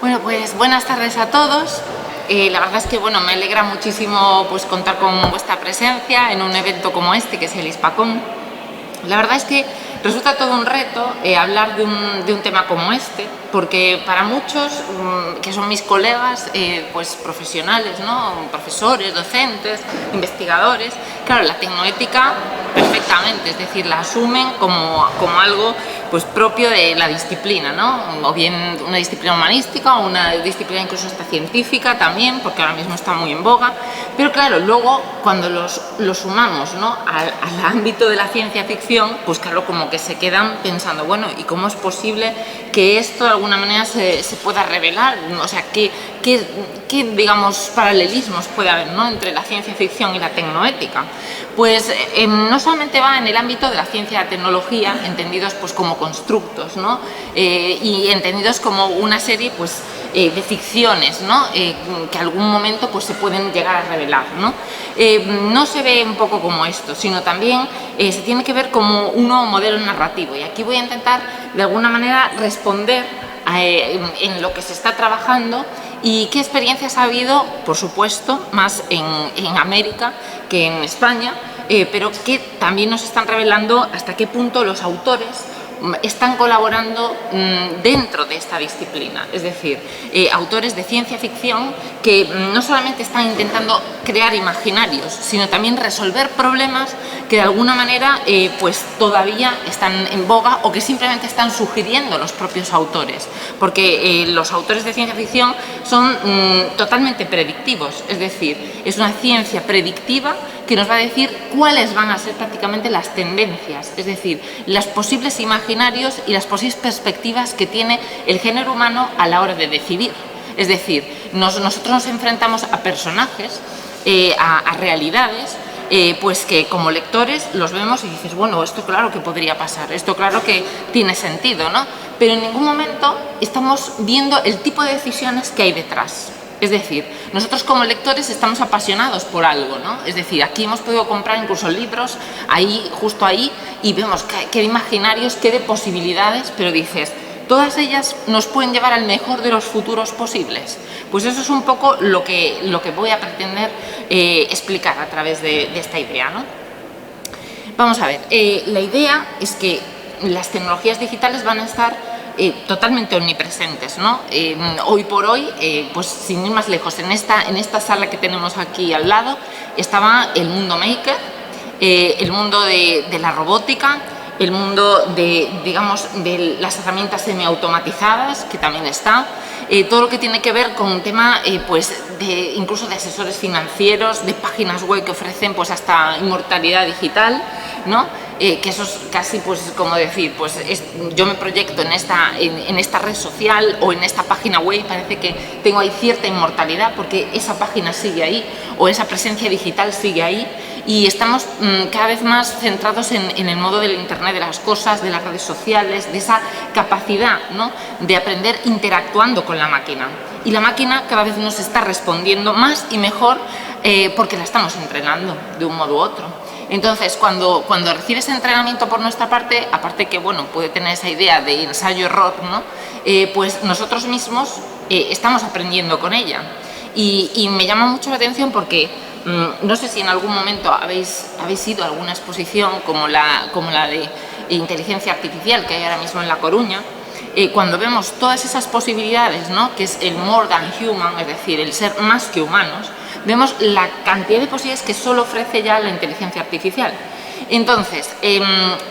Bueno, pues buenas tardes a todos. La verdad es que bueno, me alegra muchísimo pues contar con vuestra presencia en un evento como este, que es el ISPACON. La verdad es que resulta todo un reto hablar de un tema como este, porque para muchos, que son mis colegas, pues profesionales, ¿no? Profesores, docentes, investigadores, claro, la tecnoética perfectamente, es decir, la asumen como algo pues propio de la disciplina, ¿no? O bien una disciplina humanística o una disciplina incluso hasta científica también, porque ahora mismo está muy en boga. Pero claro, luego cuando los sumamos, ¿no?, al ámbito de la ciencia ficción, pues claro, como que se quedan pensando, bueno, ¿y cómo es posible que esto de alguna manera se pueda revelar? O sea, ¿qué digamos paralelismos puede haber, ¿no?, entre la ciencia ficción y la tecnoética? Pues no solamente va en el ámbito de la ciencia y la tecnología, entendidos pues como constructos, ¿no? Y entendidos como una serie pues de ficciones, ¿no? Que algún momento pues se pueden llegar a revelar, ¿no? No se ve un poco como esto, sino también se tiene que ver como un nuevo modelo narrativo, y aquí voy a intentar de alguna manera responder en lo que se está trabajando y qué experiencias ha habido, por supuesto, más en América que en España, pero que también nos están revelando hasta qué punto los autores están colaborando dentro de esta disciplina, es decir, autores de ciencia ficción que no solamente están intentando crear imaginarios, sino también resolver problemas que de alguna manera pues todavía están en boga, o que simplemente están sugiriendo los propios autores, porque los autores de ciencia ficción son totalmente predictivos, es decir, es una ciencia predictiva que nos va a decir cuáles van a ser prácticamente las tendencias, es decir, los posibles imaginarios y las posibles perspectivas que tiene el género humano a la hora de decidir. Es decir, nosotros nos enfrentamos a personajes, a realidades, pues que como lectores los vemos y dices, bueno, esto claro que podría pasar, esto claro que tiene sentido, ¿no? Pero en ningún momento estamos viendo el tipo de decisiones que hay detrás. Es decir, nosotros como lectores estamos apasionados por algo, ¿no? Es decir, aquí hemos podido comprar incluso libros, ahí, justo ahí, y vemos qué de imaginarios, qué de posibilidades, pero dices, todas ellas nos pueden llevar al mejor de los futuros posibles. Pues eso es un poco lo que voy a pretender explicar a través de esta idea, ¿no? Vamos a ver, la idea es que las tecnologías digitales van a estar totalmente omnipresentes, ¿no? Hoy por hoy, pues sin ir más lejos, en esta sala que tenemos aquí al lado estaba el mundo maker, el mundo de la robótica, el mundo digamos, de las herramientas semiautomatizadas, que también está, todo lo que tiene que ver con un tema pues incluso de asesores financieros, de páginas web que ofrecen pues hasta inmortalidad digital, ¿no? Que eso es casi, pues como decir, pues yo me proyecto en esta red social o en esta página web y parece que tengo ahí cierta inmortalidad porque esa página sigue ahí o esa presencia digital sigue ahí, y estamos cada vez más centrados en el modo del Internet de las cosas, de las redes sociales, de esa capacidad, ¿no?, de aprender interactuando con la máquina. Y la máquina cada vez nos está respondiendo más y mejor porque la estamos entrenando de un modo u otro. Entonces, cuando recibe ese entrenamiento por nuestra parte, aparte que bueno, puede tener esa idea de ensayo-error, ¿no?, pues nosotros mismos estamos aprendiendo con ella. Y me llama mucho la atención porque no sé si en algún momento habéis ido a alguna exposición como la de inteligencia artificial que hay ahora mismo en La Coruña. Cuando vemos todas esas posibilidades, ¿no?, que es el more than human, es decir, el ser más que humanos, vemos la cantidad de posibilidades que solo ofrece ya la inteligencia artificial. Entonces,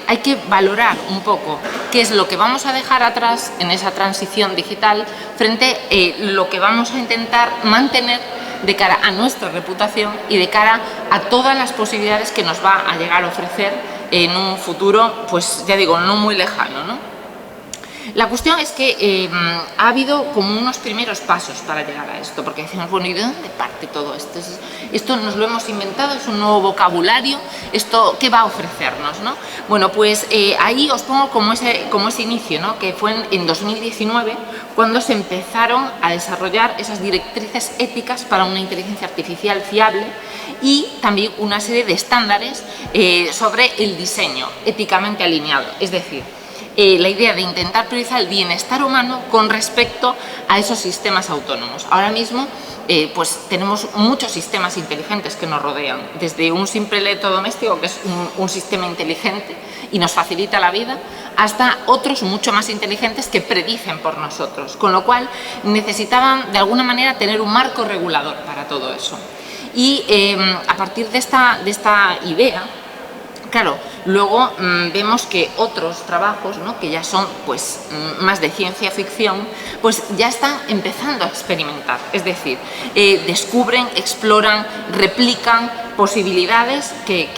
hay que valorar un poco qué es lo que vamos a dejar atrás en esa transición digital frente a lo que vamos a intentar mantener de cara a nuestra reputación y de cara a todas las posibilidades que nos va a llegar a ofrecer en un futuro, pues ya digo, no muy lejano, ¿no? La cuestión es que ha habido como unos primeros pasos para llegar a esto, porque decimos, bueno, ¿y de dónde parte todo esto? ¿Esto nos lo hemos inventado? ¿Es un nuevo vocabulario? ¿Esto qué va a ofrecernos, no? Bueno, pues ahí os pongo como ese inicio, ¿no?, que fue en 2019, cuando se empezaron a desarrollar esas directrices éticas para una inteligencia artificial fiable y también una serie de estándares sobre el diseño éticamente alineado. Es decir, la idea de intentar priorizar el bienestar humano con respecto a esos sistemas autónomos. Ahora mismo pues tenemos muchos sistemas inteligentes que nos rodean, desde un simple electrodoméstico que es un sistema inteligente y nos facilita la vida, hasta otros mucho más inteligentes que predicen por nosotros, con lo cual necesitaban de alguna manera tener un marco regulador para todo eso. Y a partir de esta idea, claro, luego vemos que otros trabajos, ¿no?, que ya son pues más de ciencia ficción, pues ya están empezando a experimentar, es decir, descubren, exploran, replican posibilidades que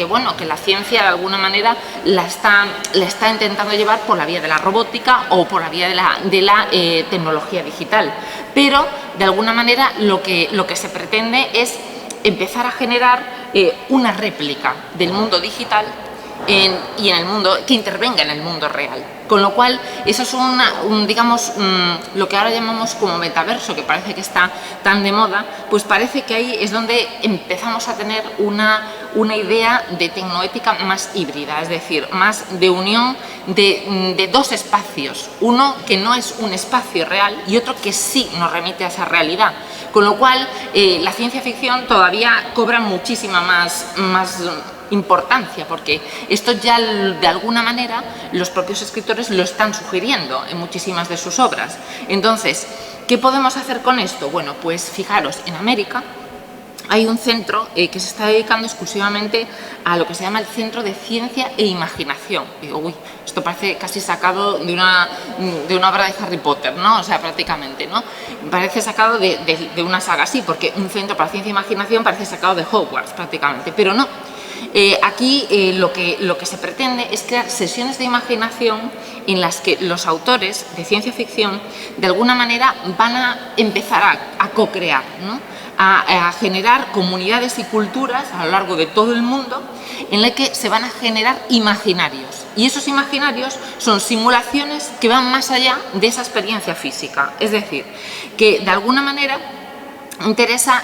la ciencia de alguna manera la está intentando llevar por la vía de la robótica o por la vía de la tecnología digital, pero de alguna manera lo que se pretende es empezar a generar una réplica del mundo digital y en el mundo que intervenga en el mundo real. Con lo cual, eso es digamos, lo que ahora llamamos como metaverso, que parece que está tan de moda, pues parece que ahí es donde empezamos a tener una idea de tecnoética más híbrida, es decir, más de unión de dos espacios, uno que no es un espacio real y otro que sí nos remite a esa realidad. Con lo cual, la ciencia ficción todavía cobra muchísima más importancia, porque esto ya de alguna manera los propios escritores lo están sugiriendo en muchísimas de sus obras. Entonces, ¿qué podemos hacer con esto? Bueno, pues fijaros, en América hay un centro que se está dedicando exclusivamente a lo que se llama el Centro de Ciencia e Imaginación. Digo, uy, esto parece casi sacado de una obra de Harry Potter, ¿no? O sea, prácticamente, ¿no? Parece sacado de una saga así, porque un centro para ciencia e imaginación parece sacado de Hogwarts, prácticamente, pero no. Aquí lo que se pretende es crear sesiones de imaginación en las que los autores de ciencia ficción de alguna manera van a empezar a co-crear, ¿no?, a generar comunidades y culturas a lo largo de todo el mundo en las que se van a generar imaginarios. Y esos imaginarios son simulaciones que van más allá de esa experiencia física. Es decir, que de alguna manera interesa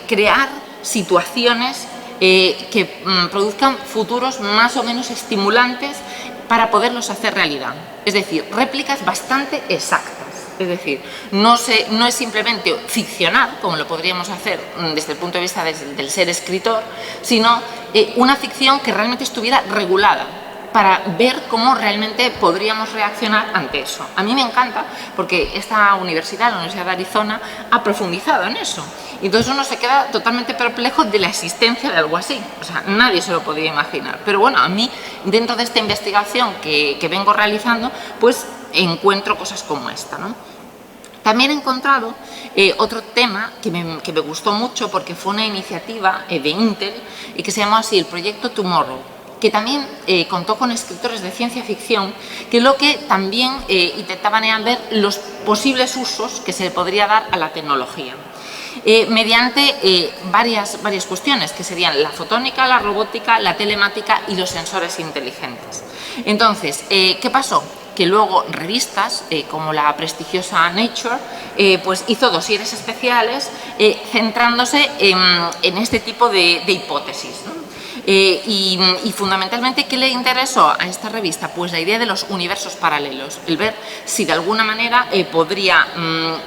crear situaciones que produzcan futuros más o menos estimulantes para poderlos hacer realidad. Es decir, réplicas bastante exactas. Es decir, no es simplemente ficcionar, como lo podríamos hacer desde el punto de vista del ser escritor, sino una ficción que realmente estuviera regulada, para ver cómo realmente podríamos reaccionar ante eso. A mí me encanta porque esta universidad, la Universidad de Arizona, ha profundizado en eso. Y entonces uno se queda totalmente perplejo de la existencia de algo así. O sea, nadie se lo podía imaginar. Pero bueno, a mí, dentro de esta investigación que vengo realizando, pues encuentro cosas como esta, ¿no? También he encontrado otro tema que me gustó mucho porque fue una iniciativa de Intel y que se llamó así el Proyecto Tomorrow, que también contó con escritores de ciencia ficción que lo que también intentaban era ver los posibles usos que se le podría dar a la tecnología. Mediante varias cuestiones, que serían la fotónica, la robótica, la telemática y los sensores inteligentes. Entonces, ¿qué pasó? Que luego revistas como la prestigiosa Nature pues hizo dosieres especiales centrándose en este tipo de hipótesis, ¿no? Y fundamentalmente, ¿qué le interesó a esta revista? Pues la idea de los universos paralelos, el ver si de alguna manera podría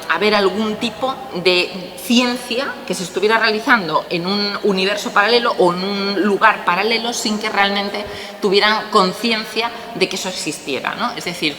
haber algún tipo de ciencia que se estuviera realizando en un universo paralelo o en un lugar paralelo sin que realmente tuvieran conciencia de que eso existiera, ¿no? Es decir,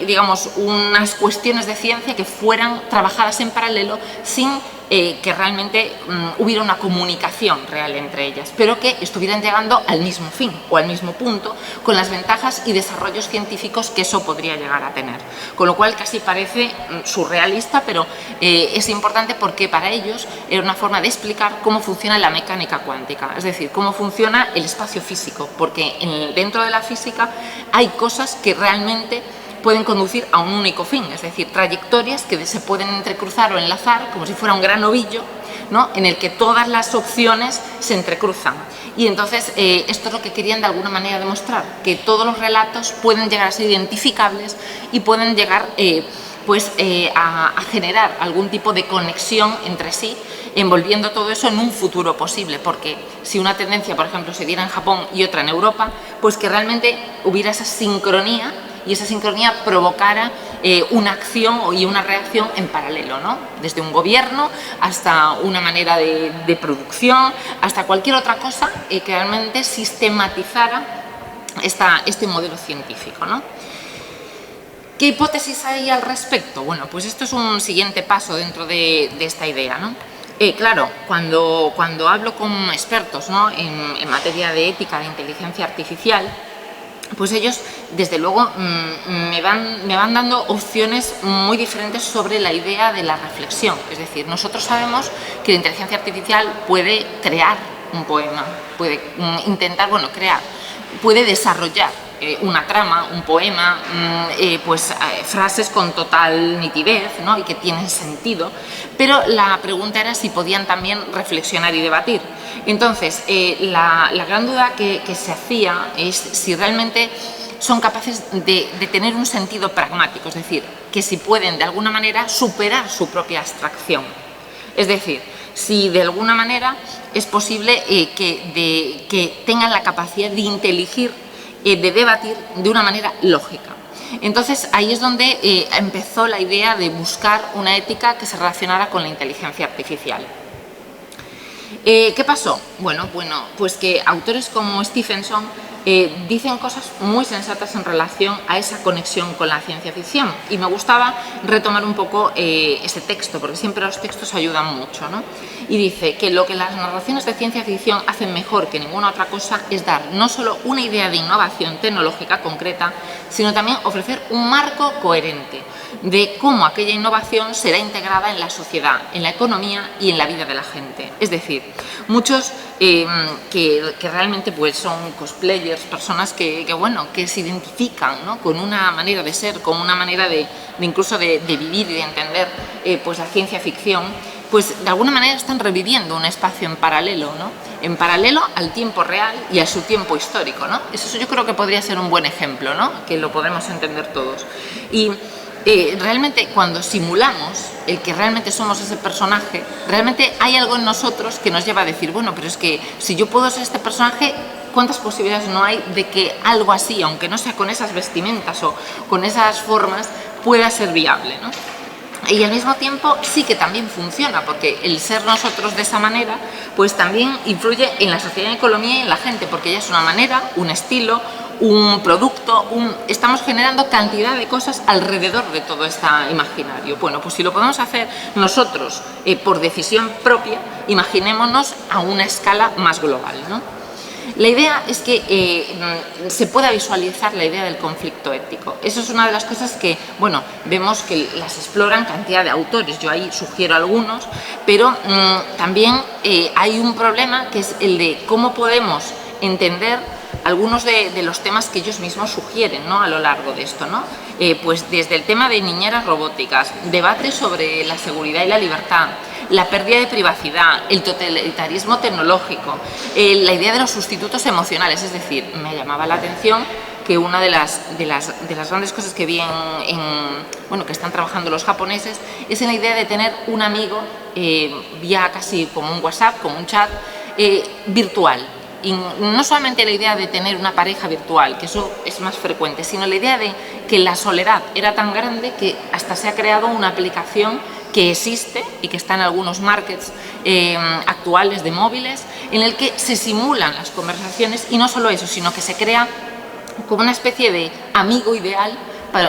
digamos, unas cuestiones de ciencia que fueran trabajadas en paralelo sin que realmente hubiera una comunicación real entre ellas, pero que estuvieran llegando al mismo fin o al mismo punto, con las ventajas y desarrollos científicos que eso podría llegar a tener. Con lo cual casi parece surrealista, pero es importante porque para ellos era una forma de explicar cómo funciona la mecánica cuántica, es decir, cómo funciona el espacio físico, porque dentro de la física hay cosas que realmente pueden conducir a un único fin, es decir, trayectorias que se pueden entrecruzar o enlazar como si fuera un gran ovillo, ¿no?, en el que todas las opciones se entrecruzan. Y entonces esto es lo que querían de alguna manera demostrar, que todos los relatos pueden llegar a ser identificables y pueden llegar pues a generar algún tipo de conexión entre sí, envolviendo todo eso en un futuro posible, porque si una tendencia, por ejemplo, se diera en Japón y otra en Europa, pues que realmente hubiera esa sincronía y esa sincronía provocara una acción y una reacción en paralelo, ¿no? Desde un gobierno hasta una manera de producción, hasta cualquier otra cosa que realmente sistematizara este modelo científico, ¿no? ¿Qué hipótesis hay al respecto? Bueno, pues esto es un siguiente paso dentro de esta idea, ¿no? Claro, cuando hablo con expertos, ¿no?, en materia de ética de inteligencia artificial, pues ellos, desde luego, me van dando opciones muy diferentes sobre la idea de la reflexión. Es decir, nosotros sabemos que la inteligencia artificial puede crear un poema, puede intentar, bueno, crear, puede desarrollar una trama, un poema, frases con total nitidez, ¿no?, y que tienen sentido, pero la pregunta era si podían también reflexionar y debatir. Entonces, la gran duda que se hacía es si realmente son capaces de tener un sentido pragmático, es decir, que si pueden de alguna manera superar su propia abstracción. Es decir, si de alguna manera es posible que tengan la capacidad de inteligir, de debatir de una manera lógica. Entonces, ahí es donde empezó la idea de buscar una ética que se relacionara con la inteligencia artificial. ¿Qué pasó? Bueno, pues que autores como Stephenson dicen cosas muy sensatas en relación a esa conexión con la ciencia ficción, y me gustaba retomar un poco ese texto, porque siempre los textos ayudan mucho, ¿no? Y dice que lo que las narraciones de ciencia ficción hacen mejor que ninguna otra cosa es dar no solo una idea de innovación tecnológica concreta, sino también ofrecer un marco coherente de cómo aquella innovación será integrada en la sociedad, en la economía y en la vida de la gente. Es decir, muchos que realmente pues son cosplayers, personas que se identifican, ¿no?, con una manera de ser, con una manera de incluso de vivir y de entender pues la ciencia ficción, pues de alguna manera están reviviendo un espacio en paralelo, ¿no?, en paralelo al tiempo real y a su tiempo histórico, ¿no? Eso yo creo que podría ser un buen ejemplo, ¿no?, que lo podemos entender todos. Y realmente cuando simulamos el que realmente somos ese personaje, realmente hay algo en nosotros que nos lleva a decir, bueno, pero es que si yo puedo ser este personaje, ¿cuántas posibilidades no hay de que algo así, aunque no sea con esas vestimentas o con esas formas, pueda ser viable, ¿no? Y al mismo tiempo sí que también funciona, porque el ser nosotros de esa manera pues también influye en la sociedad, en la economía y en la gente, porque ya es una manera, un estilo, un producto, estamos generando cantidad de cosas alrededor de todo este imaginario. Bueno, pues si lo podemos hacer nosotros por decisión propia, imaginémonos a una escala más global, ¿no? La idea es que se pueda visualizar la idea del conflicto ético. Eso es una de las cosas que, bueno, vemos que las exploran cantidad de autores. Yo ahí sugiero algunos, pero también hay un problema que es el de cómo podemos entender algunos de los temas que ellos mismos sugieren, ¿no?, a lo largo de esto, ¿no? Pues desde el tema de niñeras robóticas, debate sobre la seguridad y la libertad, la pérdida de privacidad, el totalitarismo tecnológico, la idea de los sustitutos emocionales. Es decir, me llamaba la atención que una de las grandes cosas que vi que están trabajando los japoneses es en la idea de tener un amigo vía casi como un WhatsApp, como un chat virtual. Y no solamente la idea de tener una pareja virtual, que eso es más frecuente, sino la idea de que la soledad era tan grande que hasta se ha creado una aplicación que existe y que está en algunos markets actuales de móviles, en el que se simulan las conversaciones, y no solo eso, sino que se crea como una especie de amigo ideal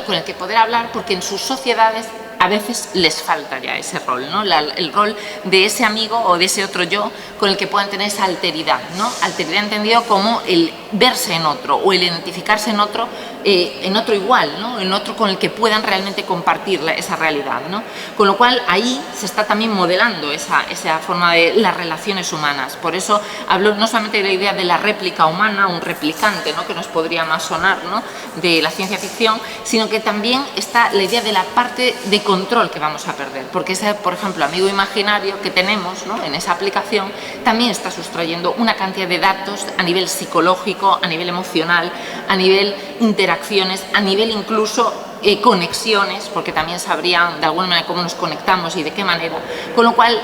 con el que poder hablar, porque en sus sociedades a veces les falta ya ese rol, ¿no? El rol de ese amigo o de ese otro yo con el que puedan tener esa alteridad, ¿no? Alteridad entendido como el verse en otro o el identificarse en otro igual, ¿no?, en otro con el que puedan realmente compartir esa realidad, ¿no? Con lo cual ahí se está también modelando esa forma de las relaciones humanas. Por eso hablo no solamente de la idea de la réplica humana, un replicante, ¿no?, que nos podría más sonar, ¿no?, de la ciencia ficción, sino que también está la idea de la parte de control que vamos a perder, porque ese, por ejemplo, amigo imaginario que tenemos, ¿no?, en esa aplicación también está sustrayendo una cantidad de datos a nivel psicológico, a nivel emocional, a nivel interacciones, a nivel incluso conexiones, porque también sabrían de alguna manera cómo nos conectamos y de qué manera, con lo cual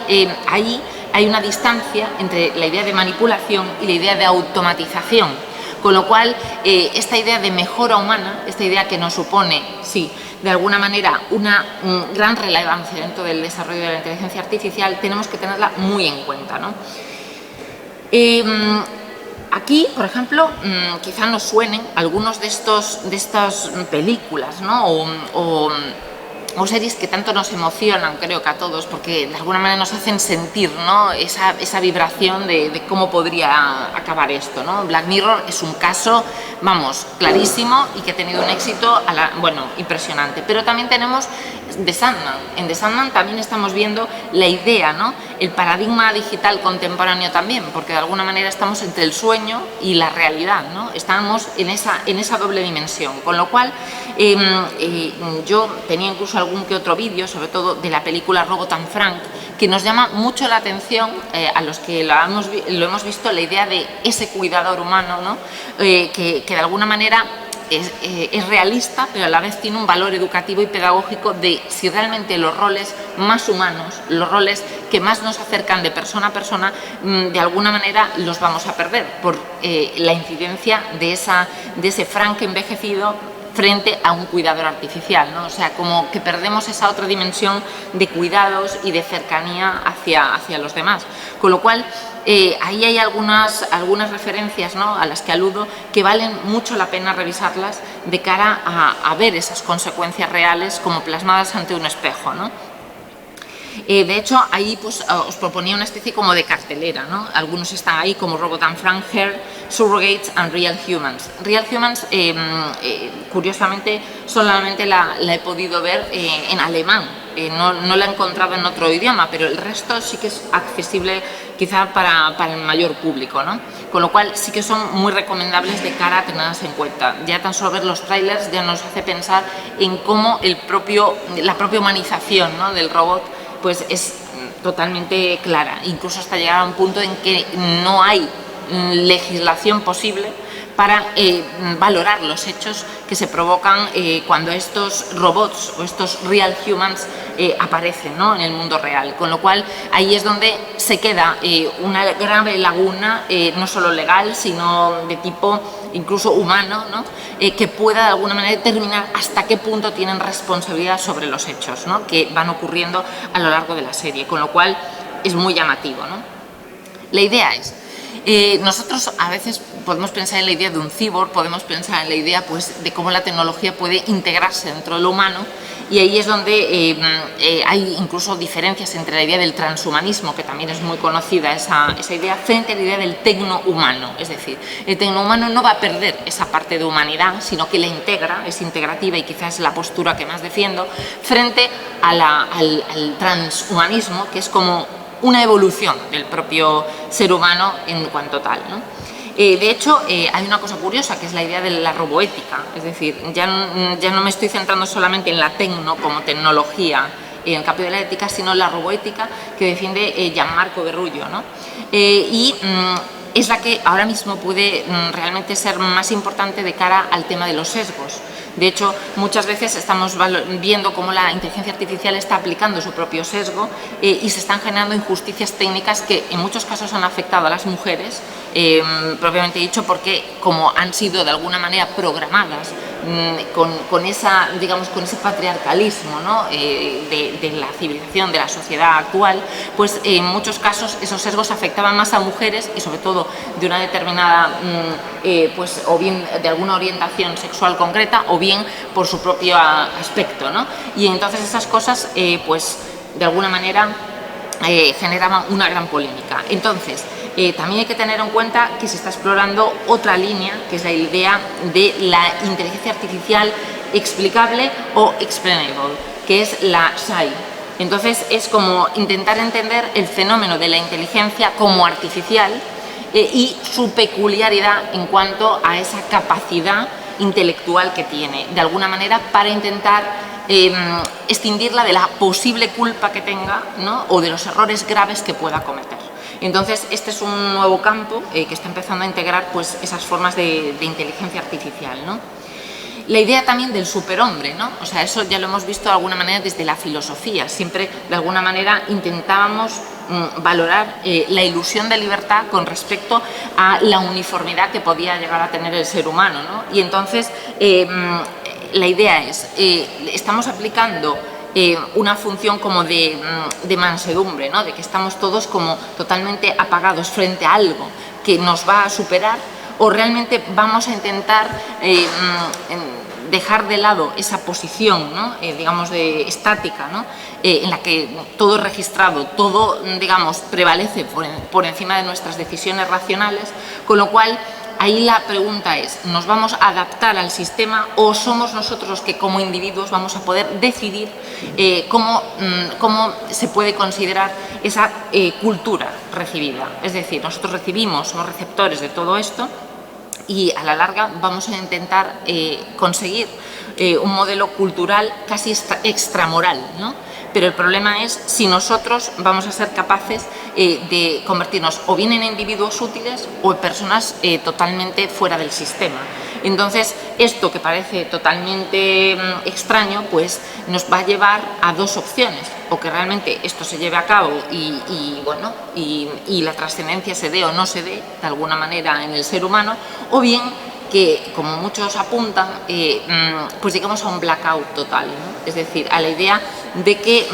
ahí hay una distancia entre la idea de manipulación y la idea de automatización, con lo cual esta idea de mejora humana, esta idea que nos supone, sí, de alguna manera una gran relevancia dentro del desarrollo de la inteligencia artificial, tenemos que tenerla muy en cuenta, ¿no? Aquí, por ejemplo, quizá nos suenen algunos de estas películas, ¿no? o series que tanto nos emocionan, creo que a todos, porque de alguna manera nos hacen sentir, ¿no? esa vibración de cómo podría acabar esto, ¿no? Black Mirror es un caso, vamos, clarísimo y que ha tenido un éxito, bueno, impresionante. Pero también tenemos The Sandman. En The Sandman también estamos viendo la idea, ¿no? El paradigma digital contemporáneo también, porque de alguna manera estamos entre el sueño y la realidad, ¿no? Estamos en esa doble dimensión, con lo cual yo tenía incluso algún que otro vídeo, sobre todo de la película Robot and Frank, que nos llama mucho la atención a los que lo hemos visto, la idea de ese cuidador humano, ¿no? Que de alguna manera es realista, pero a la vez tiene un valor educativo y pedagógico de si realmente los roles más humanos, los roles que más nos acercan de persona a persona, de alguna manera los vamos a perder por la incidencia de ese Frank envejecido frente a un cuidador artificial, ¿no? O sea, como que perdemos esa otra dimensión de cuidados y de cercanía hacia los demás. Con lo cual, ahí hay algunas referencias, ¿no?, a las que aludo, que valen mucho la pena revisarlas de cara a ver esas consecuencias reales como plasmadas ante un espejo, ¿no? De hecho, ahí pues, os proponía una especie como de cartelera, ¿no? Algunos están ahí como Robot and Frank, Her, Surrogates and Real Humans. Real Humans, curiosamente, solamente la he podido ver en alemán. No la he encontrado en otro idioma, pero el resto sí que es accesible quizá para el mayor público, ¿no? Con lo cual sí que son muy recomendables de cara a tenerlas en cuenta. Ya tan solo ver los trailers ya nos hace pensar en cómo la propia humanización, ¿no?, del robot pues es totalmente clara, incluso hasta llegar a un punto en que no hay legislación posible para valorar los hechos que se provocan cuando estos robots o estos real humans aparecen, ¿no?, en el mundo real. Con lo cual ahí es donde se queda una grave laguna, no solo legal, sino de tipo incluso humano, ¿no?, que pueda de alguna manera determinar hasta qué punto tienen responsabilidad sobre los hechos, ¿no?, que van ocurriendo a lo largo de la serie. Con lo cual es muy llamativo, ¿no? La idea es, nosotros a veces podemos pensar en la idea de un cyborg, podemos pensar en la idea pues, de cómo la tecnología puede integrarse dentro de lo humano, y ahí es donde hay incluso diferencias entre la idea del transhumanismo, que también es muy conocida esa idea, frente a la idea del tecnohumano. Es decir, el tecnohumano no va a perder esa parte de humanidad, sino que la integra, es integrativa, y quizás es la postura que más defiendo, frente al transhumanismo, que es como una evolución del propio ser humano en cuanto tal, ¿no? De hecho, hay una cosa curiosa, que es la idea de la roboética. Es decir, ya no me estoy centrando solamente en la tecno como tecnología, en el campo de la ética, sino en la roboética que defiende Gianmarco Berruglio, ¿no? Es la que ahora mismo puede realmente ser más importante de cara al tema de los sesgos. De hecho, muchas veces estamos viendo cómo la inteligencia artificial está aplicando su propio sesgo y se están generando injusticias técnicas que en muchos casos han afectado a las mujeres, propiamente dicho, porque como han sido de alguna manera programadas con ese patriarcalismo, ¿no?, de la civilización, de la sociedad actual, pues en muchos casos esos sesgos afectaban más a mujeres y sobre todo de una determinada, pues o bien de alguna orientación sexual concreta o bien por su propio aspecto, ¿no? Y entonces esas cosas, pues de alguna manera generaban una gran polémica. Entonces, también hay que tener en cuenta que se está explorando otra línea, que es la idea de la inteligencia artificial explicable o explainable, que es la SAI. Entonces es como intentar entender el fenómeno de la inteligencia como artificial y su peculiaridad en cuanto a esa capacidad intelectual que tiene, de alguna manera para intentar extinguirla de la posible culpa que tenga, ¿no?, o de los errores graves que pueda cometer. Entonces, este es un nuevo campo que está empezando a integrar pues, esas formas de inteligencia artificial, ¿no? La idea también del superhombre, ¿no? O sea, eso ya lo hemos visto de alguna manera desde la filosofía. Siempre, de alguna manera, intentábamos valorar la ilusión de libertad con respecto a la uniformidad que podía llegar a tener el ser humano, ¿no? Y entonces, la idea es, estamos aplicando una función como de mansedumbre, ¿no? De que estamos todos como totalmente apagados frente a algo que nos va a superar, o realmente vamos a intentar dejar de lado esa posición, ¿no? Digamos, estática, ¿no? En la que todo es registrado, todo, digamos, prevalece por encima de nuestras decisiones racionales, con lo cual ahí la pregunta es, ¿nos vamos a adaptar al sistema o somos nosotros los que como individuos vamos a poder decidir cómo se puede considerar esa cultura recibida? Es decir, nosotros recibimos, somos receptores de todo esto y a la larga vamos a intentar conseguir un modelo cultural casi extramoral, ¿no? Pero el problema es si nosotros vamos a ser capaces de convertirnos o bien en individuos útiles o en personas totalmente fuera del sistema. Entonces, esto que parece totalmente extraño, pues nos va a llevar a dos opciones: o que realmente esto se lleve a cabo y la trascendencia se dé o no se dé de alguna manera en el ser humano, o bien que, como muchos apuntan, pues llegamos a un blackout total, ¿no? Es decir, a la idea de que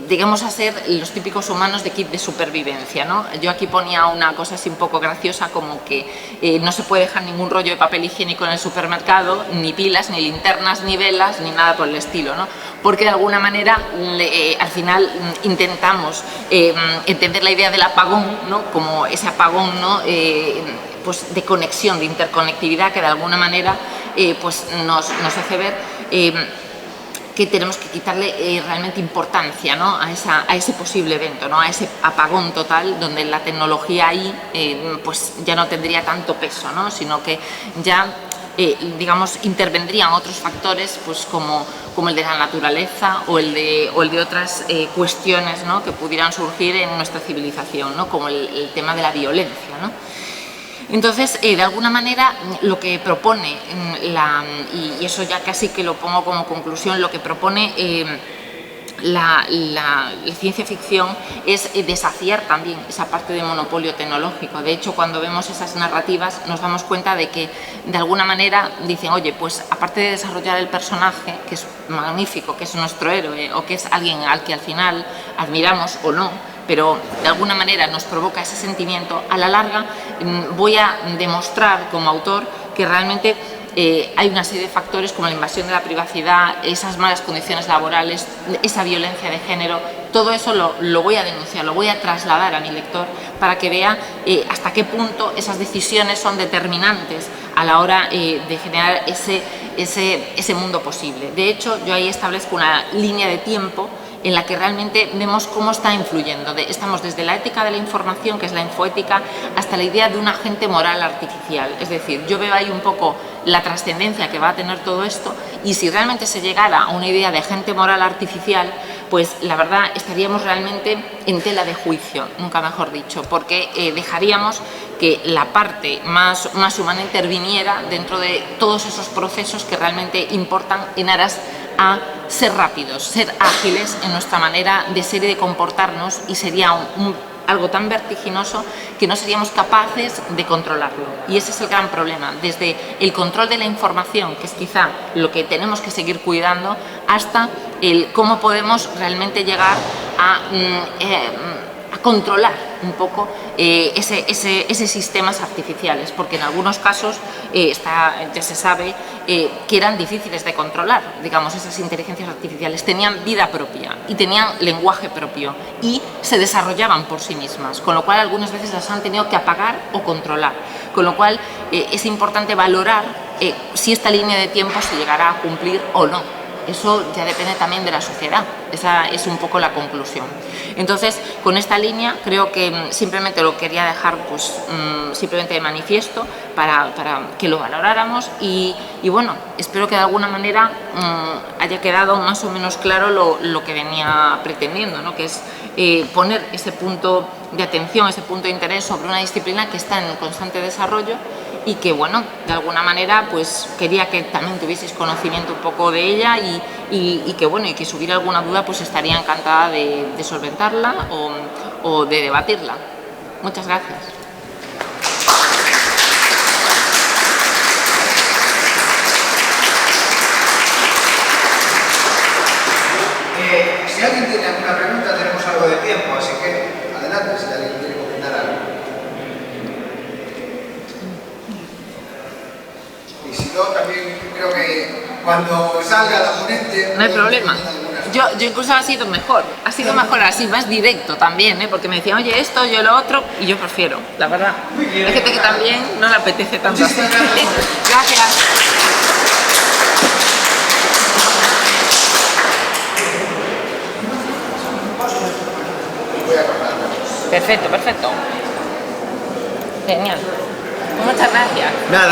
lleguemos a ser los típicos humanos de kit de supervivencia, ¿no? Yo aquí ponía una cosa así un poco graciosa, como que no se puede dejar ningún rollo de papel higiénico en el supermercado, ni pilas, ni linternas, ni velas, ni nada por el estilo, ¿no? Porque de alguna manera al final intentamos entender la idea del apagón, ¿no? Como ese apagón, ¿no? Pues de conexión, de interconectividad, que de alguna manera pues nos hace ver que tenemos que quitarle realmente importancia, ¿no? a ese posible evento, ¿no? A ese apagón total, donde la tecnología ahí pues ya no tendría tanto peso, ¿no? Sino que ya digamos, intervendrían otros factores, pues como el de la naturaleza o el de otras cuestiones, ¿no? Que pudieran surgir en nuestra civilización, ¿no? Como el tema de la violencia, ¿no? Entonces, de alguna manera, lo que propone, y eso ya casi que lo pongo como conclusión, lo que propone la ciencia ficción es desafiar también esa parte de monopolio tecnológico. De hecho, cuando vemos esas narrativas nos damos cuenta de que de alguna manera dicen, oye, pues aparte de desarrollar el personaje, que es magnífico, que es nuestro héroe o que es alguien al que al final admiramos o no, pero de alguna manera nos provoca ese sentimiento, a la larga voy a demostrar como autor que realmente hay una serie de factores como la invasión de la privacidad, esas malas condiciones laborales, esa violencia de género, todo eso lo voy a denunciar, lo voy a trasladar a mi lector para que vea hasta qué punto esas decisiones son determinantes a la hora de generar ese mundo posible. De hecho, yo ahí establezco una línea de tiempo en la que realmente vemos cómo está influyendo. Estamos desde la ética de la información, que es la infoética, hasta la idea de un agente moral artificial. Es decir, yo veo ahí un poco la trascendencia que va a tener todo esto, y si realmente se llegara a una idea de agente moral artificial, pues la verdad estaríamos realmente en tela de juicio, nunca mejor dicho, porque dejaríamos que la parte más humana interviniera dentro de todos esos procesos que realmente importan en aras a ser rápidos, ser ágiles en nuestra manera de ser y de comportarnos, y sería algo tan vertiginoso que no seríamos capaces de controlarlo. Y ese es el gran problema, desde el control de la información, que es quizá lo que tenemos que seguir cuidando, hasta el cómo podemos realmente llegar a controlar un poco esos sistemas artificiales, porque en algunos casos ya se sabe que eran difíciles de controlar. Digamos, esas inteligencias artificiales tenían vida propia y tenían lenguaje propio y se desarrollaban por sí mismas, con lo cual algunas veces las han tenido que apagar o controlar, con lo cual es importante valorar si esta línea de tiempo se llegará a cumplir o no. Eso ya depende también de la sociedad, esa es un poco la conclusión. Entonces, con esta línea creo que simplemente lo quería dejar pues simplemente de manifiesto para que lo valoráramos y bueno, espero que de alguna manera haya quedado más o menos claro lo que venía pretendiendo, ¿no? Que es poner ese punto de atención, ese punto de interés sobre una disciplina que está en constante desarrollo y que bueno, de alguna manera pues quería que también tuvieseis conocimiento un poco de ella y que bueno, y que si hubiera alguna duda pues estaría encantada de solventarla o de debatirla. Muchas gracias. Si alguien tiene alguna pregunta, tenemos algo de tiempo, así que adelante, si alguien quiere comentar algo. Y si no, también creo que cuando salga la ponente... No hay problema. Yo incluso ha sido mejor así, más directo también, ¿eh? Porque me decían, oye, esto, yo lo otro, y yo prefiero, la verdad. Hay gente que también no le apetece tanto así. Gracias. Perfecto, perfecto. Genial. Muchas gracias. Nada.